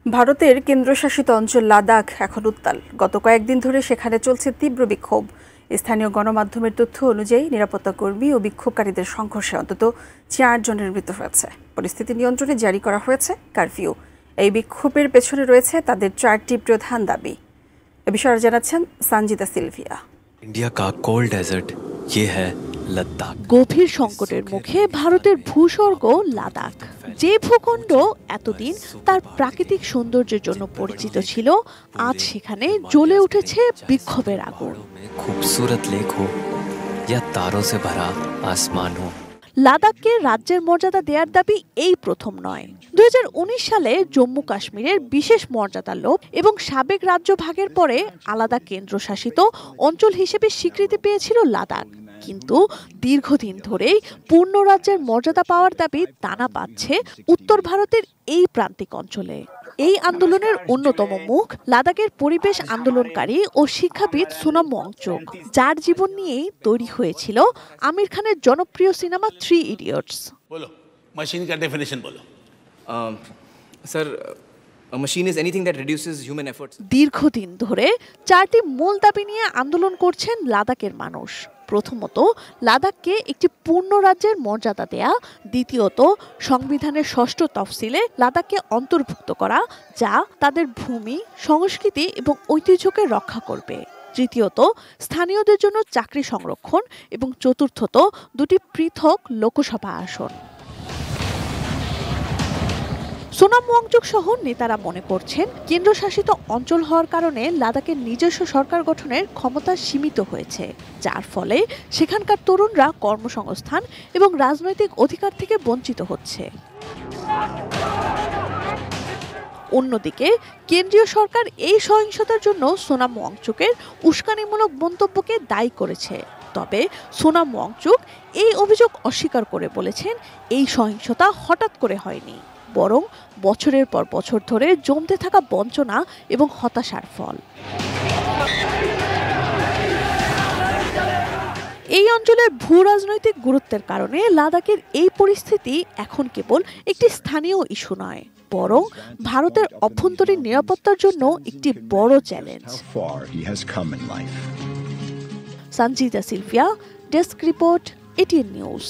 ভারতের কেন্দ্রশাসিত অঞ্চল লাদাখ এখন উত্তাল। গত কয়েকদিন ধরে সেখানে চলছে তীব্র বিক্ষোভ। স্থানীয় গণমাধ্যমের তথ্য অনুযায়ী নিরাপত্তা কর্মী ও বিক্ষোভকারীদের সংঘর্ষে অন্তত 4 জনের মৃত্যু হয়েছে। পরিস্থিতি নিয়ন্ত্রণে জারি করা হয়েছে কারফিউ। এই বিক্ষোভের পেছনে রয়েছে তাদের 4টি প্রধান দাবি। এ বিষয়ে জানাচ্ছেন সঞ্জিতা সিলভিয়া। इंडिया का कोल्ड डेजर्ट ये है लद्दाख। গভীর সংকটের মুখে ভারতের ভূস্বর্গ লাদাখ, যে ভূখণ্ড এতদিন তার প্রাকৃতিক সৌন্দর্যের জন্য পরিচিত ছিল, আজ সেখানে জ্বলে উঠেছে বিক্ষোভের আগুন। खूबसूरत लेक हो या तारों से भरा आसमान हो, লাদাখকে রাজ্যের মর্যাদা দেওয়ার দাবি এই প্রথম নয়। 2019 সালে জম্মু কাশ্মীরের বিশেষ মর্যাদা লোপ এবং সাবেক রাজ্য ভাগের পরে আলাদা কেন্দ্রশাসিত অঞ্চল হিসেবে স্বীকৃতি পেয়েছিল লাদাখ। কিন্তু দীর্ঘদিন ধরেই পূর্ণ রাজ্যের মর্যাদা পাওয়ার দাবি টানা পাচ্ছে উত্তর ভারতের এই প্রান্তিক অঞ্চলে। এই আন্দোলনের অন্যতম মুখ লাদাখের পরিবেশ আন্দোলনকারী ও শিক্ষাবিদ সোনাম ওয়াংচুক, যার জীবন নিয়েই তৈরি হয়েছিল আমির খানের জনপ্রিয় সিনেমা 3 ইডিয়টস। बोलो मशीन का डेफिनेशन बोलो। Sir, a machine is anything that reduces human efforts. দীর্ঘদিন ধরে 4টি মূল দাবি নিয়ে আন্দোলন করছেন লাদাখের মানুষ। প্রথমত, লাদাখকে একটি পূর্ণ রাজ্যের মর্যাদা দেয়া। দ্বিতীয়ত, সংবিধানের 6ষ্ঠ তফসিলে লাদাখকে অন্তর্ভুক্ত করা, যা তাদের ভূমি, সংস্কৃতি এবং ঐতিহ্যকে রক্ষা করবে। তৃতীয়ত, স্থানীয়দের জন্য চাকরি সংরক্ষণ এবং চতুর্থত, 2টি পৃথক লোকসভা আসন। সোনাম ওয়াংচুক সহ নেতারা মনে করছেন, কেন্দ্রশাসিত অঞ্চল হওয়ার কারণে লাদাখের নিজস্ব সরকার গঠনের ক্ষমতা সীমিত হয়েছে, যার ফলে সেখানকার তরুণরা কর্মসংস্থান এবং রাজনৈতিক অধিকার থেকে বঞ্চিত হচ্ছে। অন্যদিকে কেন্দ্রীয় সরকার এই সহিংসতার জন্য সোনাম ওয়াংচুকের উস্কানিমূলক মন্তব্যকে দায়ী করেছে। তবে সোনাম ওয়াংচুক এই অভিযোগ অস্বীকার করে বলেছেন, এই সহিংসতা হঠাৎ করে হয়নি, বরং বছরের পর বছর ধরে জমতে থাকা বঞ্চনা এবং হতাশার ফল। এই অঞ্চলের ভূ রাজনৈতিক গুরুত্বের কারণে লাদাখের এই পরিস্থিতি এখন কেবল একটি স্থানীয় ইস্যু নয়, বরং ভারতের অভ্যন্তরীণ নিরাপত্তার জন্য একটি বড় challenge. Sanjita Sylvia, desk report, ATN news.